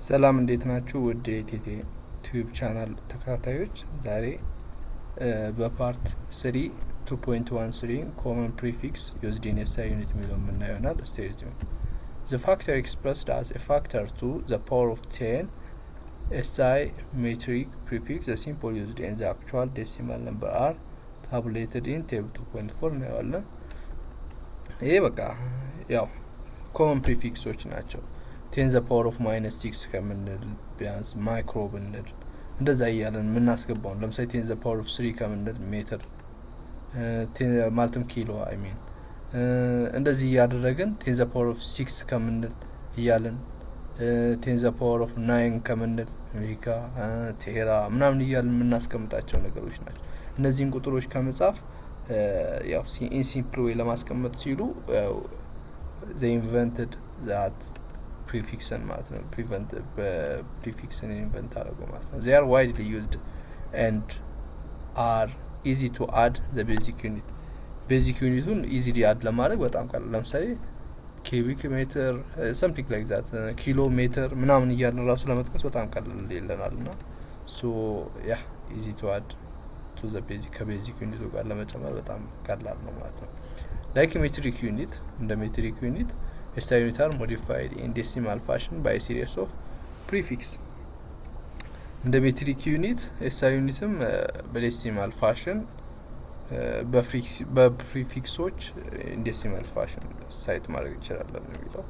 ሰላም እንዴት ናችሁ? ውድ የኢቲቲ ቲዩብ ቻናል ተከታታዮች ዛሬ በፓርት 3 2.13 ኮመን ፕሪፊክስ ዩዝድ ኢን ኤስአይ ዩኒት የሚለው የምናየው ይሆናል። እስቲ the factor expressed as a factor to the power of 10 SI metric prefix the symbol used in the actual decimal number are tabulated in table 2.4 እናየዋለን። ይሄ በቃ ያው ኮመን ፕሪፊክሶች ናቸው። 10 the power of -6 ከምንል ቢያንስ ማይክሮ ብንል እንደዛ እያለን የምናስገባው ለምሳሌ 10 the power of 3 ከምንል ሜትር ማለትም ኪሎ እንደዚህ እያደረግን 10 the power of 6 ከምንል እያለን 10 the power of 9 ከምንል ሜጋ ቴራ ምናምን እያለን የምናስቀምጣቸው ነገሮች ናቸው። እነዚህን ቁጥሮች ከመጻፍ ያው ኢን ሲምፕል ዌይ ለማስቀመጥ ሲሉ they invented that prefixን ማለት ነው prefixን ኢንቨንት አደረጉ ማለት ነው። they are widely used and are easy to add the basic unit basic unitun easily add ለማድረግ በጣም ቀላል ለምሳሌ ኪዩቢክ ሜትር something like that ኪሎ ሜትር ምናምን እያልን ራሱ ለመጥቀስ በጣም ቀላል ይለናልና so yeah easy to add to the basic ከቤዚክ ዩኒቱ ጋር ለመጨመር በጣም ቀላል ነው ማለት ነው። like metric unit እንደ metric unit SI unit are modified in decimal fashion by a series of prefix እንደ metric unit SI unitም በዴሲማል ፋሽን በፕሪፊክሶች in decimal fashion ሳይት ማድረግ ይችላል የሚለው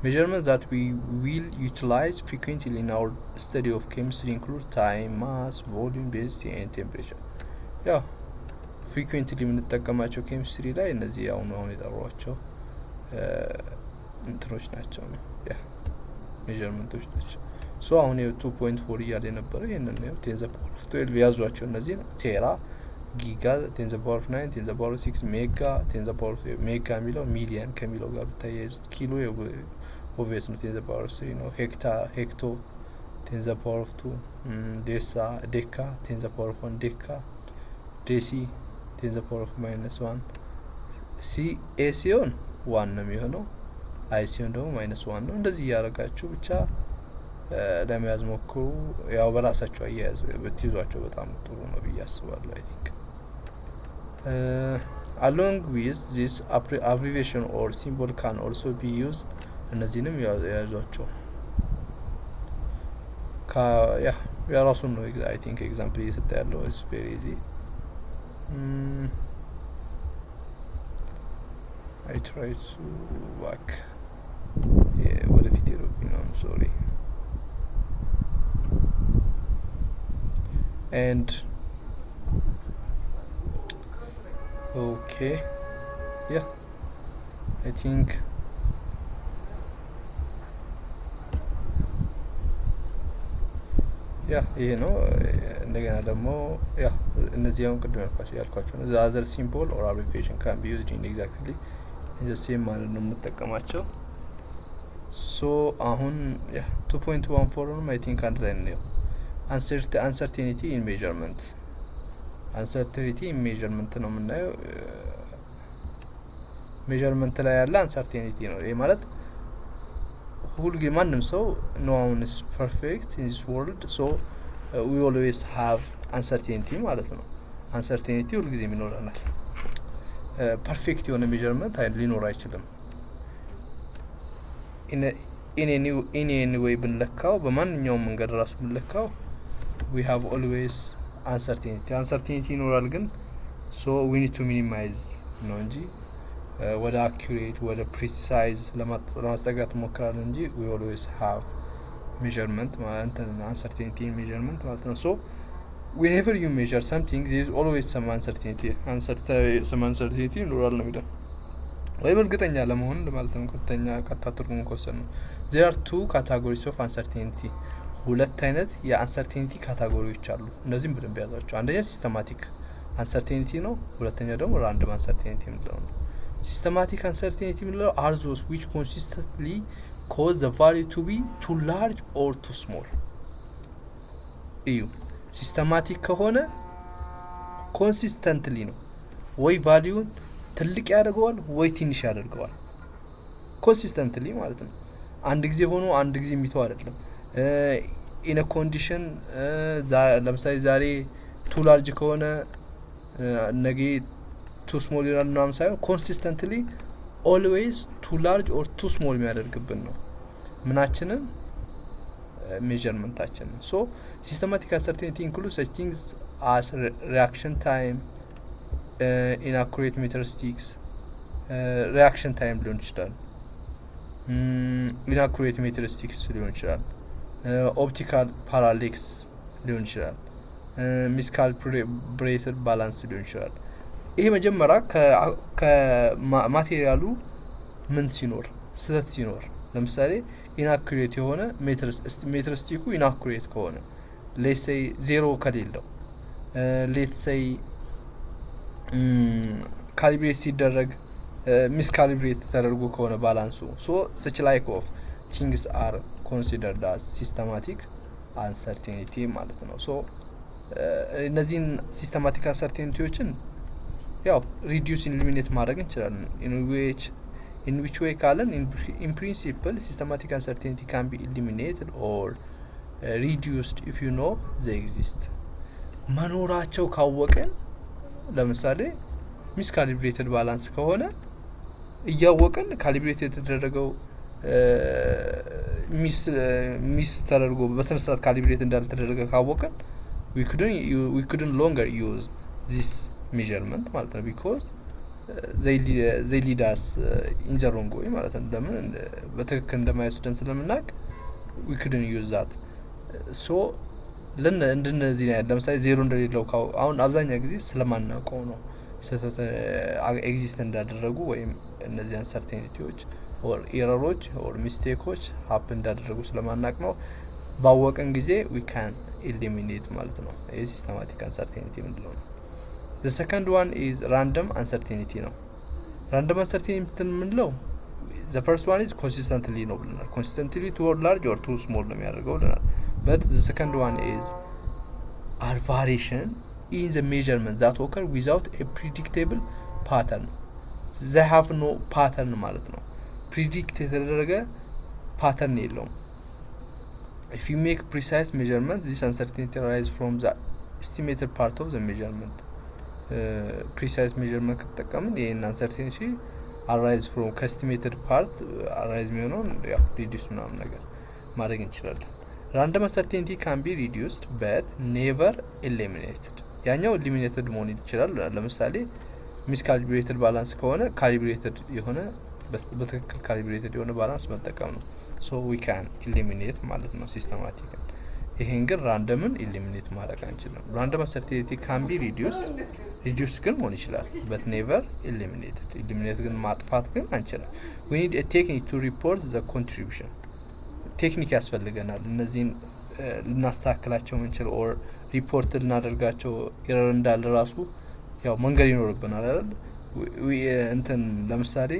measurements that we will utilize frequently in our study of chemistry include time, mass, volume, density and temperature ያው frequently የምንጠቀማቸው ኬሚስትሪ ላይ እነዚህ አሁን የጠሯቸው እንትኖች ናቸው ያ ሜዠርመንቶች ናቸው። ሶ አሁን 2.4 እያለ ነበር ይሄንን ነው 10 the power of 12 ያዟቸው እነዚህ ቴራ ጊጋ 10 the power of 9 10 the power of 6 ሜጋ 10 the power of ሜጋ የሚለው ሚሊየን ከሚለው ጋር ብታያይዙት ኪሎ ኦብቪየስ ነው 10 the power of 3 ነው ሄክቶ 10 the power of 2 ዴካ 10 the power of 1 ዴካ ዴሲ 10 the power of -1 ሲ ኤ ሲሆን 1 ነው የሚሆነው አይ ሲሆን ደግሞ -1 ነው። እንደዚህ ያረጋችሁ ብቻ ለመያዝ ሞክሩ። ያው በራሳችሁ አያያዝ ብትይዟቸው በጣም ጥሩ ነው ብዬ አስባለሁ። አይ ቲንክ along with this abbreviation or symbol can also be used እነዚህንም ያዟቸው ያ ራሱን ነው አይ ቲንክ ኤግዛምፕል እየሰጠ ያለው is very easy I try to work what if it I'm sorry and okay yeah I think ይሄ ነው። እንደገና ደግሞ እነዚህ አሁን ቅድም ያልኳቸው ነው the other symbol or abbreviation can be used in exactly the same ማለት ነው የምጠቀማቸው። so አሁን 2.14 I think አንድ ላይ ነው uncertainty in measurement uncertainty in measurement ነው የምናየው measurement ላይ ያለ uncertainty ነው። ይሄ ማለት ሁልጊዜ ማንም ሰው no one is perfect in this world so we always have uncertainty ማለት ነው። uncertainty ሁልጊዜ ይኖረናል። ፐርፌክት የሆነ ሜዠርመንት ሊኖር አይችልም። in any way ብንለካው በማንኛውም መንገድ ራሱ ብንለካው we have always uncertainty ይኖራል ግን so we need to minimize ነው እንጂ ወደ accurate ወደ precise ለማስጠጋት ሞክራለን እንጂ we always have measurement ማለት uncertainty in measurement ማለት ነው። so whenever you measure something there is always some uncertainty ይኖራል ነው የሚለው ወይ እርግጠኛ ለመሆን ማለት ነው። ቀጥታ ትርጉሙ ከወሰን ነው there are two categories of uncertainty ሁለት አይነት የአንሰርቴኒቲ ካታጎሪዎች አሉ። እነዚህም በደንብ ያዛቸው። አንደኛ ሲስተማቲክ አንሰርቴኒቲ ነው። ሁለተኛ ደግሞ ራንደም አንሰርቴኒቲ ነው። systematic uncertainty ምንለው are those which consistently cause the value to be too large or too small እዩ ሲስተማቲክ ከሆነ ኮንሲስተንትሊ ነው ወይ ቫልዩን ትልቅ ያደርገዋል ወይ ትንሽ ያደርገዋል ኮንሲስተንትሊ ማለት ነው። አንድ ጊዜ ሆኖ አንድ ጊዜ የሚተው አይደለም። ኢን አ ኮንዲሽን ለምሳሌ ዛሬ ቱ ላርጅ ከሆነ ነገ ቱ ስሞል ይሆናል ምናምን ሳይሆን ኮንሲስተንትሊ ኦልዌይስ ቱ ላርጅ ኦር ቱ ስሞል የሚያደርግብን ነው ምናችንን ሜዠርመንታችን ሶ ሲስተማቲክ አንሰርቴኒቲ ኢንክሉድ such things as reaction time inaccurate metersticks reaction time ሊሆን ይችላል inaccurate metersticks ሊሆን ይችላል optical parallax ሊሆን ይችላል miscalibrated balance ሊሆን ይችላል ይሄ መጀመሪያ ከማቴሪያሉ ምን ሲኖር ስህተት ሲኖር ለምሳሌ inaccurate የሆነ ሜትርስቲኩ inaccurate ከሆነ let's say 0 ከሌለው let's say calibrate ሲደረግ miscalibrate ተደርጎ ከሆነ ባላንሱ so such like of things are considered as systematic uncertainty ማለት ነው so እነዚህን systematic uncertaintyዎችን ያው reduce eliminate ማድረግ እንችላለን in which way ካለን in principle systematic uncertainty can be eliminated or reduced if you know they exist መኖራቸው ካወቀን ለምሳሌ miscalibrated balance ከሆነ እያወቀን calibrate የተደረገው ሚስ ተደርጎ በስነ ስርዓት calibrate እንዳልተደረገ ካወቀን we couldn't longer use this measurement ማለት ነው because they lead us in the wrong way ማለት ነው ለምን በትክክል እንደማይወስደን ስለምናውቅ we couldn't use that so እንደነዚህ ነው ለምሳሌ ዜሮ እንደሌለው አሁን አብዛኛው ጊዜ ስለማናውቀው ነው ስህተት ኤግዚስት እንዳደረጉ ወይም እነዚህ አንሰርቴኒቲዎች or ኤረሮች or ሚስቴኮች happen እንዳደረጉ ስለማናውቅ ነው ባወቀን ጊዜ we can eliminate ማለት ነው የሲስተማቲክ uncertainty ምንድነው The second one is random uncertainty ነው random uncertainty ምንለው the first one is consistently ነው ብለናል consistently too large or too small ነው የሚያደርገው ብለናል but the second one is are variation in the measurement that occur without a predictable pattern they have no pattern ማለት ነው predict የተደረገ pattern የለውም if you make precise measurement this uncertainty arises from the estimated part of the measurement precise measurement ከተጠቀምን ይሄን uncertainty arise from estimated part arise የሚሆነው ያው reduce ምናምን ነገር ማድረግ እንችላለን random uncertainty can be reduced but never eliminated ያኛው eliminated መሆን ይችላል ለምሳሌ miscalibrated balance ከሆነ calibrated የሆነ በትክክል calibrated የሆነ balance መጠቀም ነው so we can eliminate ማለት ነው systematic ይሄን ግን randomን eliminate ማድረግ አንችልም random uncertainty can be reduced ግን መሆን ይችላል but never eliminate ግን ማጥፋት ግን አንችልም we need a technique to report the contribution ቴክኒክ ያስፈልገናል እነዚህን ልናስተካክላቸው እንችል or report ልናደርጋቸው ኤረር እንዳለ ራሱ ያው መንገድ ይኖርብናል አይደል እንትን ለምሳሌ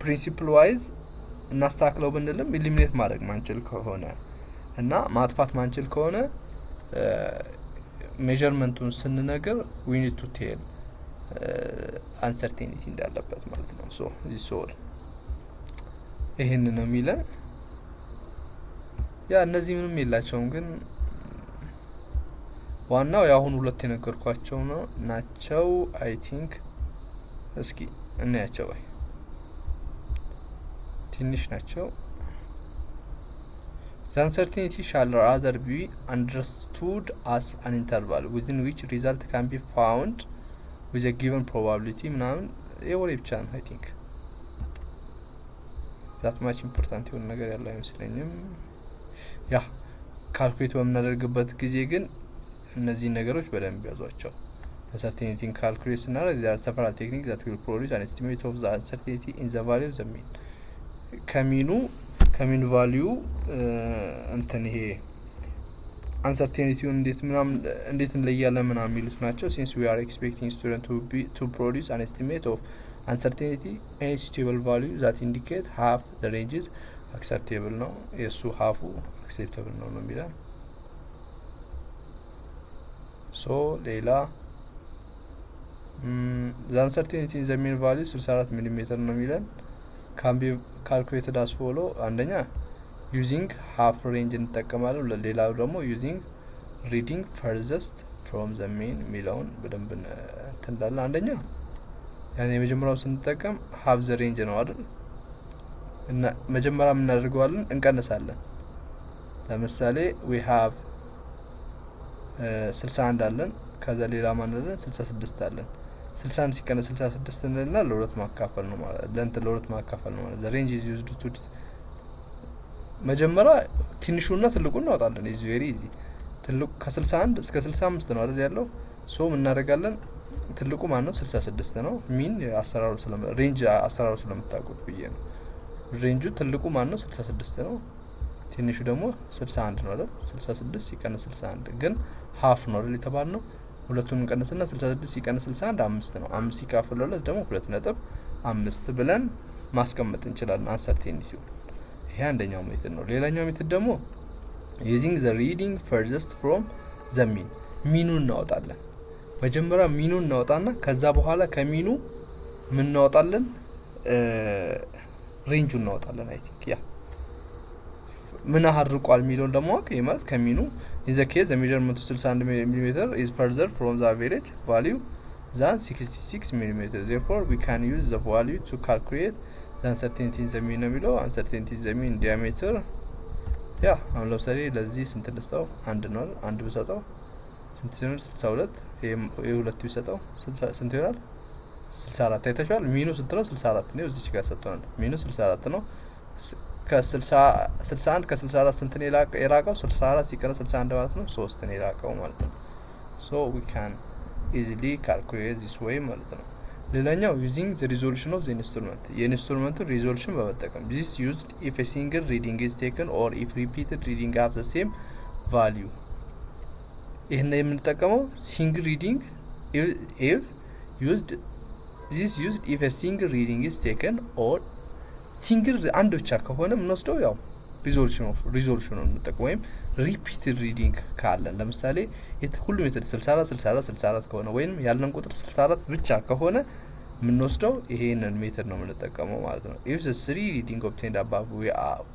principle wise እናስተካክለው ብንልም eliminate ማድረግ ማንችል ከሆነ እና ማጥፋት ማንችል ከሆነ measurementውን ስንነገር we need to tell uncertainty እንዳለበት ማለት ነው so this all ይሄን ነው የሚለን ያ እነዚህ ምንም የላቸውም ግን ዋናው ያሁን ሁለት የነገርኳቸው ነው ናቸው I think እስኪ እናያቸው ወይ ትንሽ ናቸው The uncertainty shall rather be understood as an interval within which result can be found with a given probability ምናምን የወሬ ብቻ ነው I think that much important የሆነ ነገር ያለው አይመስለኝም ያ ካልኩሌት በምናደርግበት ጊዜ ግን እነዚህ ነገሮች በደንብ ያዟቸው uncertainty calculate ስናደርግ there are several techniques that will produce an estimate of the uncertainty in the value of the mean ከሚኑ value እንትን ይሄ uncertainty እንዴት እንለያለን ምናምን የሚሉት ናቸው since we are expecting student to produce an estimate of uncertainty any suitable value that indicate half the ranges acceptable ነው የሱ half acceptable ነው የሚለው so ሌላ the uncertainty in the mean value 64 mm ነው የሚለን can be calculated as follow አንደኛ ዩዚንግ ሃፍ ሬንጅ እንጠቀማለን። ሌላው ደግሞ ዩዚንግ ሪዲንግ ፈርዘስት ፍሮም ዘ ሜን የሚለውን በደንብ እንትንላለን። አንደኛ ያኔ የመጀመሪያው ስንጠቀም ሃፍ ዘ ሬንጅ ነው አይደል? እና መጀመሪያ ምን እናደርገዋለን? እንቀንሳለን። ለምሳሌ ዊ ሃቭ 61 አለን፣ ከዛ ሌላ ማን አለን? 66 አለን። 61 ሲቀነስ 66 እንልና ለሁለት ማካፈል ነው ማለት ለሁለት ማካፈል ነው ማለት ዘ ሬንጅ ኢዝ ዩዝድ ቱ መጀመሪያ ትንሹና ትልቁን እናወጣለን። ኢዝ ቬሪ ኢዚ። ትልቁ ከ61 እስከ 65 ነው አይደል ያለው። ሶ ምን እናደርጋለን? ትልቁ ማን ነው? 66 ነው። ሚን አሰራሩ ሬንጅ አሰራሩ ስለምታውቁት ብዬ ነው። ሬንጁ ትልቁ ማን ነው? 66 ነው። ትንሹ ደግሞ 61 ነው አይደል? 66 ሲቀነስ 61 ግን ሃፍ ነው አይደል የተባልነው። ሁለቱን እንቀንስና 66 ሲቀነስ 61 5 ነው። 5 ሲካፈል ለሁለት ደግሞ 2.5 ብለን ማስቀመጥ እንችላለን አንሰርቴኒቲው። ይሄ አንደኛው ሜትድ ነው። ሌላኛው ሜትድ ደግሞ ዩዚንግ ዘ ሪዲንግ ፈርዘስት ፍሮም ዘ ሚን ሚኑን እናወጣለን። መጀመሪያ ሚኑን እናወጣና ከዛ በኋላ ከሚኑ ምን እናወጣለን? ሬንጁን እናወጣለን። አይ ቲንክ ያ ምን አርቋል የሚለውን ለማወቅ ማለት ከሚኑ ኢን ዘ ኬዝ ዘ ሜዠርመንት 61 ሚሊ ኢዝ ፈርዘር ፍሮም ዘ አቨሬጅ ቫልዩ than 66 mm. Therefore, we can use the value to calculate the uncertainty in the mean የሚለው uncertainty in the mean diameter ያ አሁን ለምሳሌ ለዚህ ስንት ልስጠው? አንድ ነው። አንድ ብሰጠው ስንት ይሆናል? 62 የሁለት ቢሰጠው ስንት ይሆናል? 64 አይታችኋል። ሚኑ ስንት ነው? 64 ነው። እዚች ጋር ሰጥቷል። ሚኑ 64 ነው። ከ61 ከ64 ስንት ነው የራቀው? 64 ሲቀነስ 61 ማለት ነው 3 ነው የራቀው ማለት ነው። so we can easily calculate this way ማለት ነው። ሌላኛው using the resolution of the instrument የኢንስትሩመንቱን ሪዞሉሽን በመጠቀም this used if a single reading is taken or if repeated reading have the same value ይሄን የምንጠቀመው single reading if used this used if a single reading is taken or ሲንግል አንድ ብቻ ከሆነ የምንወስደው ያው ሪዞሉሽን ነው የምንጠቀመው። ወይም ሪፒትድ ሪዲንግ ካለን ለምሳሌ ሁሉም 64 64 64 ከሆነ ወይም ያለን ቁጥር 64 ብቻ ከሆነ የምንወስደው ይሄንን ሜተድ ነው የምንጠቀመው ማለት ነው። if the three reading obtained above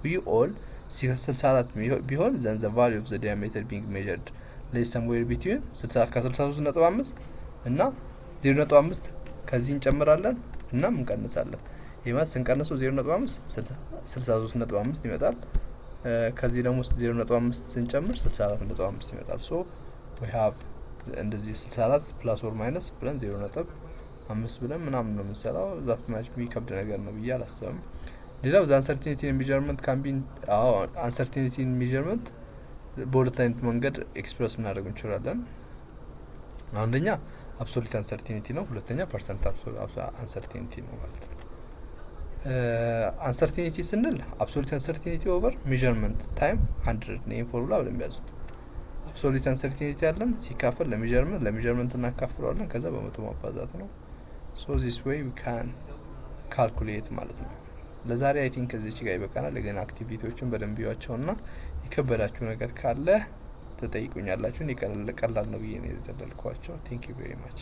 we all 64 ቢሆን then the value of the diameter being measured lies somewhere between 63.5 እና 0.5 ከዚህ እንጨምራለን እና እንቀንሳለን። ይሄማስ ስንቀንሰው 0.5 63.5 ይመጣል። ከዚህ ደግሞ 0.5 ስንጨምር 64.5 ይመጣል። ሶ we have እንደዚህ 64 ፕላስ ኦር ማይነስ ብለን 0.5 ብለን ምናምን ነው የምንሰራው። ዛት ማች የሚከብድ ነገር ነው ብዬ አላስብም። ሌላው uncertainty measurement can be uncertainty measurement በሁለት አይነት መንገድ ኤክስፕረስ እናደርግ እንችላለን። አንደኛ absolute uncertainty ነው። ሁለተኛ percent uncertainty ነው ማለት ነው። uncertainty ስንል absolute uncertainty over measurement time 100 ነው ፎርሙላ ብለን ያዙት። absolute uncertainty ያለን ሲካፈል ለሜዠርመንት እናካፍለዋለን ከዛ በመቶ ማባዛት ነው። so this way we can calculate ማለት ነው። ለዛሬ አይ ቲንክ እዚች ጋር ይበቃናል። ለገና አክቲቪቲዎችን በደንብ ይዋቸውና የከበዳችሁ ነገር ካለ ተጠይቁኛላችሁ። እኔ ቀላል ነው ብዬ ነው የዘለልኳቸው። thank you very much